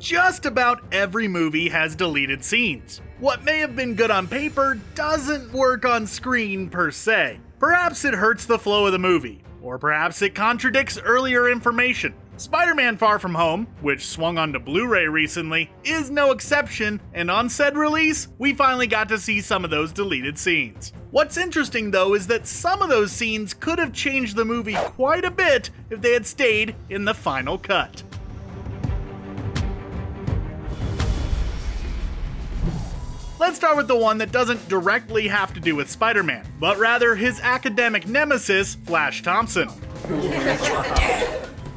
Just about every movie has deleted scenes. What may have been good on paper doesn't work on screen per se. Perhaps it hurts the flow of the movie, or perhaps it contradicts earlier information. Spider-Man Far From Home, which swung onto Blu-ray recently, is no exception, and on said release, we finally got to see some of those deleted scenes. What's interesting though is that some of those scenes could have changed the movie quite a bit if they had stayed in the final cut. Let's start with the one that doesn't directly have to do with Spider-Man, but rather his academic nemesis, Flash Thompson.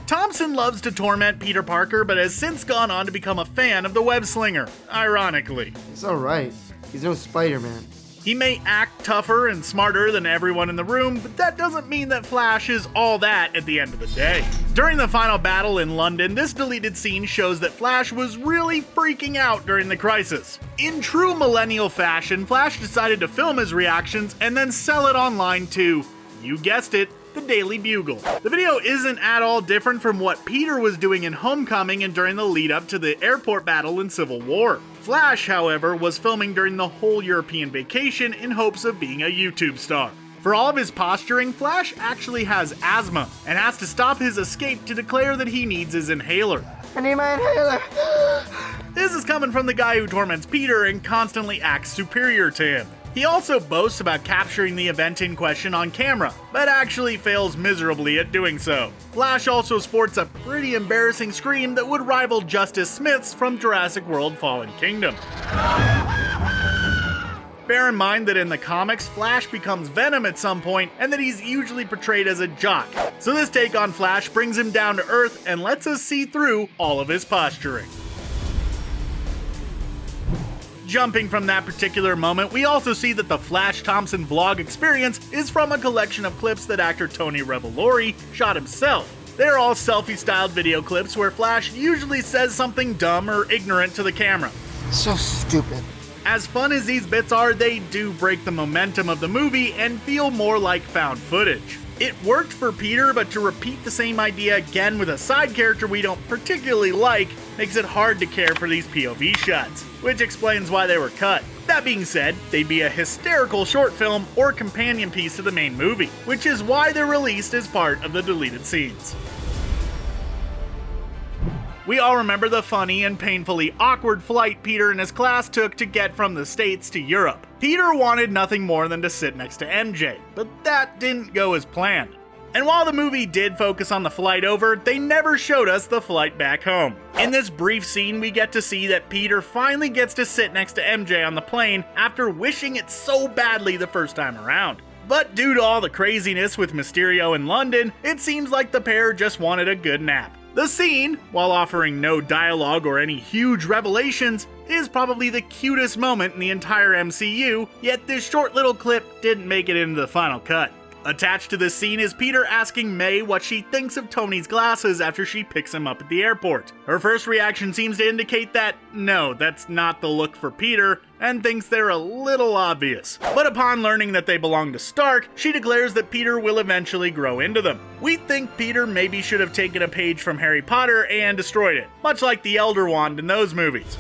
Thompson loves to torment Peter Parker, but has since gone on to become a fan of the web slinger, ironically. It's alright. He's no Spider-Man. He may act tougher and smarter than everyone in the room, but that doesn't mean that Flash is all that at the end of the day. During the final battle in London, this deleted scene shows that Flash was really freaking out during the crisis. In true millennial fashion, Flash decided to film his reactions and then sell it online to, you guessed it, the Daily Bugle. The video isn't at all different from what Peter was doing in Homecoming and during the lead up to the airport battle in Civil War. Flash, however, was filming during the whole European vacation in hopes of being a YouTube star. For all of his posturing, Flash actually has asthma and has to stop his escape to declare that he needs his inhaler. I need my inhaler. This is coming from the guy who torments Peter and constantly acts superior to him. He also boasts about capturing the event in question on camera, but actually fails miserably at doing so. Flash also sports a pretty embarrassing scream that would rival Justice Smith's from Jurassic World: Fallen Kingdom. Bear in mind that in the comics, Flash becomes Venom at some point, and that he's usually portrayed as a jock. So this take on Flash brings him down to earth and lets us see through all of his posturing. Jumping from that particular moment, we also see that the Flash Thompson vlog experience is from a collection of clips that actor Tony Revolori shot himself. They're all selfie-styled video clips where Flash usually says something dumb or ignorant to the camera. So stupid. As fun as these bits are, they do break the momentum of the movie and feel more like found footage. It worked for Peter, but to repeat the same idea again with a side character we don't particularly like makes it hard to care for these POV shots, which explains why they were cut. That being said, they'd be a hysterical short film or companion piece to the main movie, which is why they're released as part of the deleted scenes. We all remember the funny and painfully awkward flight Peter and his class took to get from the States to Europe. Peter wanted nothing more than to sit next to MJ, but that didn't go as planned. And while the movie did focus on the flight over, they never showed us the flight back home. In this brief scene, we get to see that Peter finally gets to sit next to MJ on the plane after wishing it so badly the first time around. But due to all the craziness with Mysterio in London, it seems like the pair just wanted a good nap. The scene, while offering no dialogue or any huge revelations, is probably the cutest moment in the entire MCU, yet this short little clip didn't make it into the final cut. Attached to this scene is Peter asking May what she thinks of Tony's glasses after she picks him up at the airport. Her first reaction seems to indicate that, no, that's not the look for Peter, and thinks they're a little obvious. But upon learning that they belong to Stark, she declares that Peter will eventually grow into them. We think Peter maybe should have taken a page from Harry Potter and destroyed it, much like the Elder Wand in those movies.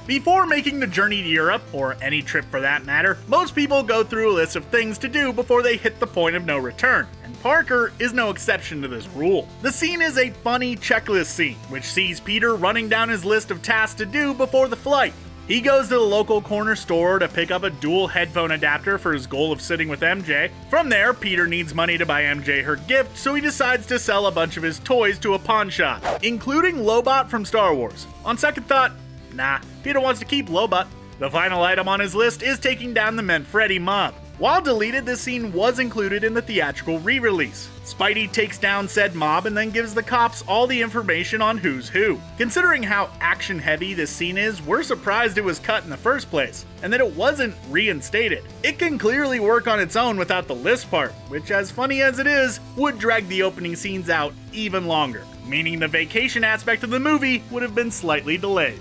Before making the journey to Europe, or any trip for that matter, most people go through a list of things to do before they hit the point of no return, and Parker is no exception to this rule. The scene is a funny checklist scene, which sees Peter running down his list of tasks to do before the flight. He goes to the local corner store to pick up a dual headphone adapter for his goal of sitting with MJ. From there, Peter needs money to buy MJ her gift, so he decides to sell a bunch of his toys to a pawn shop, including Lobot from Star Wars. On second thought, nah, Peter wants to keep Lobot. The final item on his list is taking down the Manfredi mob. While deleted, this scene was included in the theatrical re-release. Spidey takes down said mob and then gives the cops all the information on who's who. Considering how action-heavy this scene is, we're surprised it was cut in the first place, and that it wasn't reinstated. It can clearly work on its own without the list part, which, as funny as it is, would drag the opening scenes out even longer, meaning the vacation aspect of the movie would have been slightly delayed.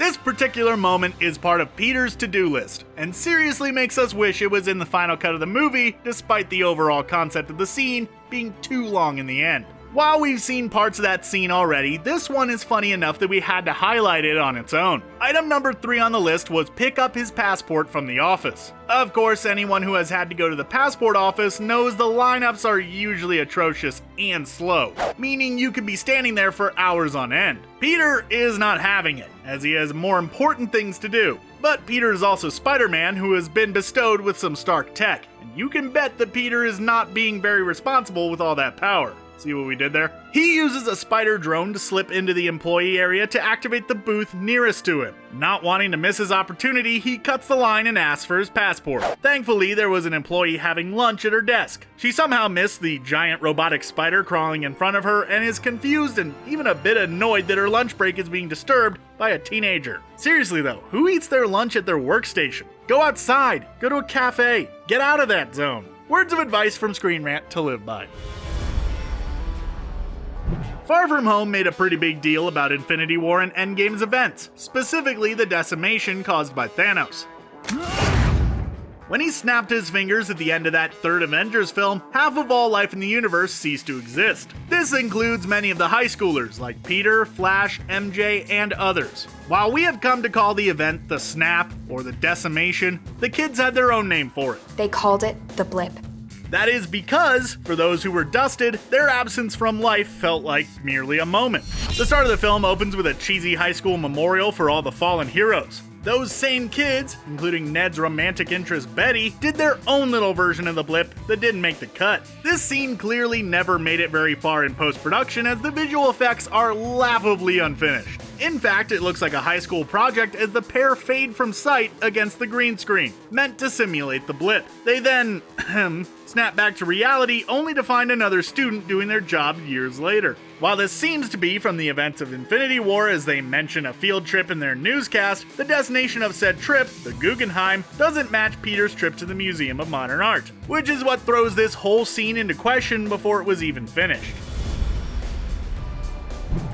This particular moment is part of Peter's to-do list, and seriously makes us wish it was in the final cut of the movie, despite the overall concept of the scene being too long in the end. While we've seen parts of that scene already, this one is funny enough that we had to highlight it on its own. Item number 3 on the list was pick up his passport from the office. Of course, anyone who has had to go to the passport office knows the lineups are usually atrocious and slow, meaning you could be standing there for hours on end. Peter is not having it, as he has more important things to do. But Peter is also Spider-Man, who has been bestowed with some Stark tech, and you can bet that Peter is not being very responsible with all that power. See what we did there? He uses a spider drone to slip into the employee area to activate the booth nearest to him. Not wanting to miss his opportunity, he cuts the line and asks for his passport. Thankfully, there was an employee having lunch at her desk. She somehow missed the giant robotic spider crawling in front of her and is confused and even a bit annoyed that her lunch break is being disturbed by a teenager. Seriously though, who eats their lunch at their workstation? Go outside, go to a cafe, get out of that zone. Words of advice from ScreenRant to live by. Far From Home made a pretty big deal about Infinity War and Endgame's events, specifically the decimation caused by Thanos. When he snapped his fingers at the end of that third Avengers film, half of all life in the universe ceased to exist. This includes many of the high schoolers like Peter, Flash, MJ, and others. While we have come to call the event the Snap or the Decimation, the kids had their own name for it. They called it the Blimp. That is because, for those who were dusted, their absence from life felt like merely a moment. The start of the film opens with a cheesy high school memorial for all the fallen heroes. Those same kids, including Ned's romantic interest Betty, did their own little version of the blip that didn't make the cut. This scene clearly never made it very far in post-production as the visual effects are laughably unfinished. In fact, it looks like a high school project as the pair fade from sight against the green screen, meant to simulate the blip. They then, snap back to reality only to find another student doing their job years later. While this seems to be from the events of Infinity War as they mention a field trip in their newscast, the destination of said trip, the Guggenheim, doesn't match Peter's trip to the Museum of Modern Art, which is what throws this whole scene into question before it was even finished.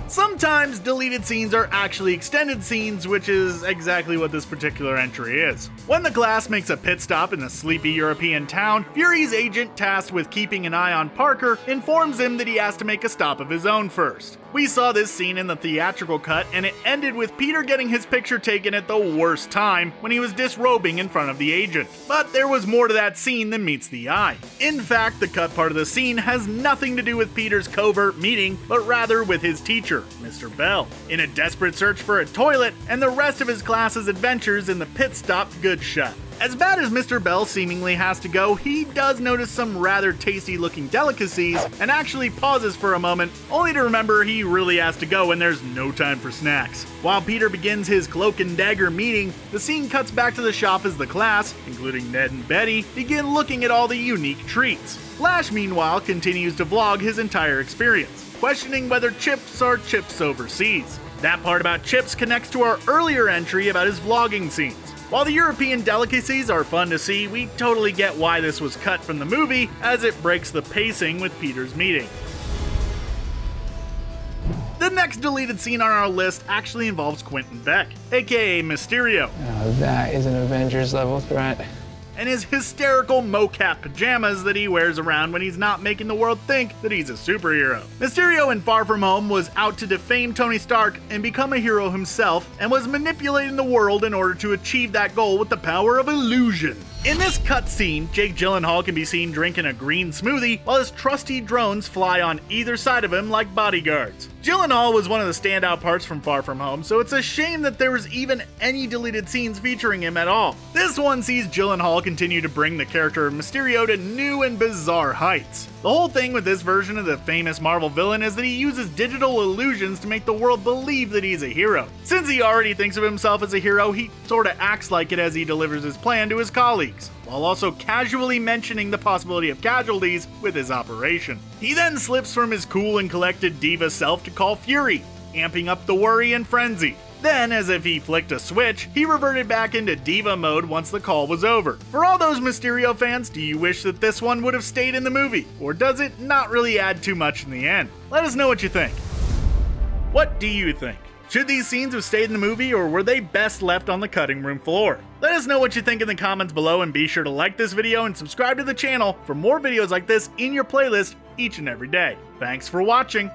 Sometimes deleted scenes are actually extended scenes, which is exactly what this particular entry is. When the class makes a pit stop in a sleepy European town, Fury's agent tasked with keeping an eye on Parker informs him that he has to make a stop of his own first. We saw this scene in the theatrical cut, and it ended with Peter getting his picture taken at the worst time when he was disrobing in front of the agent. But there was more to that scene than meets the eye. In fact, the cut part of the scene has nothing to do with Peter's covert meeting, but rather with his teacher, Mr. Bell, in a desperate search for a toilet, and the rest of his class's adventures in the pit stop good shot. As bad as Mr. Bell seemingly has to go, he does notice some rather tasty looking delicacies and actually pauses for a moment, only to remember he really has to go and there's no time for snacks. While Peter begins his cloak and dagger meeting, the scene cuts back to the shop as the class, including Ned and Betty, begin looking at all the unique treats. Flash, meanwhile, continues to vlog his entire experience, questioning whether chips are chips overseas. That part about chips connects to our earlier entry about his vlogging scenes. While the European delicacies are fun to see, we totally get why this was cut from the movie, as it breaks the pacing with Peter's meeting. The next deleted scene on our list actually involves Quentin Beck, aka Mysterio. Now that is an Avengers level threat. And his hysterical mocap pajamas that he wears around when he's not making the world think that he's a superhero. Mysterio in Far From Home was out to defame Tony Stark and become a hero himself, and was manipulating the world in order to achieve that goal with the power of illusion. In this cutscene, Jake Gyllenhaal can be seen drinking a green smoothie while his trusty drones fly on either side of him like bodyguards. Gyllenhaal was one of the standout parts from Far From Home, so it's a shame that there was even any deleted scenes featuring him at all. This one sees Gyllenhaal continue to bring the character of Mysterio to new and bizarre heights. The whole thing with this version of the famous Marvel villain is that he uses digital illusions to make the world believe that he's a hero. Since he already thinks of himself as a hero, he sorta acts like it as he delivers his plan to his colleagues, while also casually mentioning the possibility of casualties with his operation. He then slips from his cool and collected diva self to call Fury, amping up the worry and frenzy. Then, as if he flicked a switch, he reverted back into diva mode once the call was over. For all those Mysterio fans, do you wish that this one would have stayed in the movie? Or does it not really add too much in the end? Let us know what you think. What do you think? Should these scenes have stayed in the movie, or were they best left on the cutting room floor? Let us know what you think in the comments below, and be sure to like this video and subscribe to the channel for more videos like this in your playlist each and every day. Thanks for watching.